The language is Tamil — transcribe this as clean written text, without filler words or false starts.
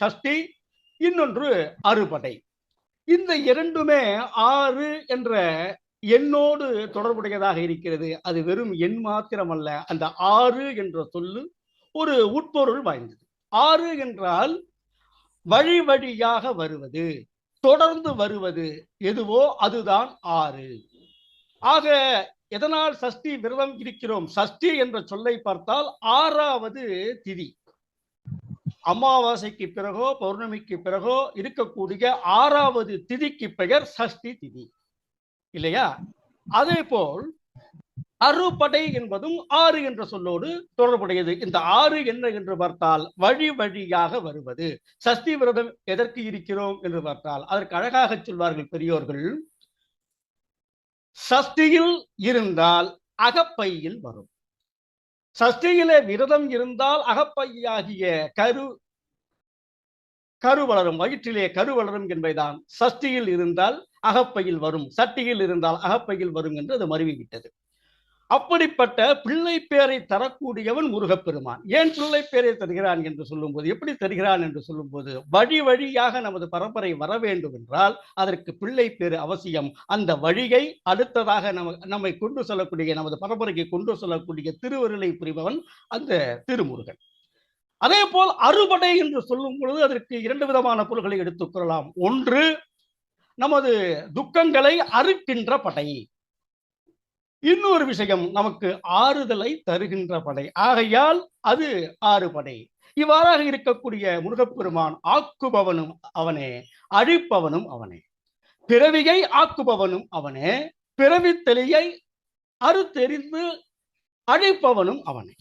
சஷ்டி, இன்னொன்று அறுபடை. இந்த இரண்டுமே 6 என்ற எண்ணோடு தொடர்புடையதாக இருக்கிறது. அது வெறும் எண் மாத்திரமல்ல. அந்த 6 என்ற சொல்லு ஒரு உட்பொருள் வாய்ந்தது. 6 என்றால் வழி வழியாக வருவது, தொடர்ந்து வருவது எதுவோ அதுதான் 6. ஆக எதனால் சஷ்டி விரதம் இருக்கிறோம்? சஷ்டி என்ற சொல்லை பார்த்தால் 6வது திதி, அமாவாசைக்கு பிறகோ பௌர்ணமிக்கு பிறகோ இருக்கக்கூடிய 6வது திதிக்கு பெயர் சஷ்டி திதி, இல்லையா? அதே போல் அறுபடை என்பதும் 6 என்ற சொல்லோடு தொடர்புடையது. இந்த 6 என்ன என்று பார்த்தால் வழி வழியாக வருவது. சஷ்டி விரதம் எதற்கு இருக்கிறோம் என்று பார்த்தால் அதற்கு அழகாக சொல்வார்கள் பெரியோர்கள், சஷ்டியில் இருந்தால் அகப்பையில் வரும். சஷ்டியிலே விரதம் இருந்தால் அகப்பையாகிய கரு வளரும், வயிற்றிலே கரு வளரும் என்பதுதான். சஷ்டியில் இருந்தால் அகப்பையில் வரும், சட்டியில் இருந்தால் அகப்பையில் வரும் என்று அது மருவிவிட்டது. அப்படிப்பட்ட பிள்ளை பேரை தரக்கூடியவன் முருகப்பெருமான். ஏன் பிள்ளை பேரை தருகிறான் என்று சொல்லும்போது, எப்படி தருகிறான் என்று சொல்லும்போது, வழி வழியாக நமது பரம்பரை வர வேண்டும் என்றால் அதற்கு பிள்ளை பேரு அவசியம். அந்த வழியை அடுத்ததாக நம்மை கொண்டு செல்லக்கூடிய, நமது பரம்பரைக்கு கொண்டு செல்லக்கூடிய திருவருளை புரிபவன் அந்த திருமுருகன். அதே போல் அறுபடை என்று சொல்லும் பொழுது அதற்கு 2 விதமான பொருள்களை எடுத்துக்கொள்ளலாம். ஒன்று, நமது துக்கங்களை அறுக்கின்ற படை. இன்னொரு விஷயம், நமக்கு ஆறுதலை தருகின்ற படை. ஆகையால் அது 6 படை. இவ்வாறாக இருக்கக்கூடிய முருகப்பெருமான் ஆக்குபவனும் அவனே, அழிப்பவனும் அவனே. பிறவியை ஆக்குபவனும் அவனே, பிறவி தெளியை அறுத்தெறிந்து அழிப்பவனும் அவனே.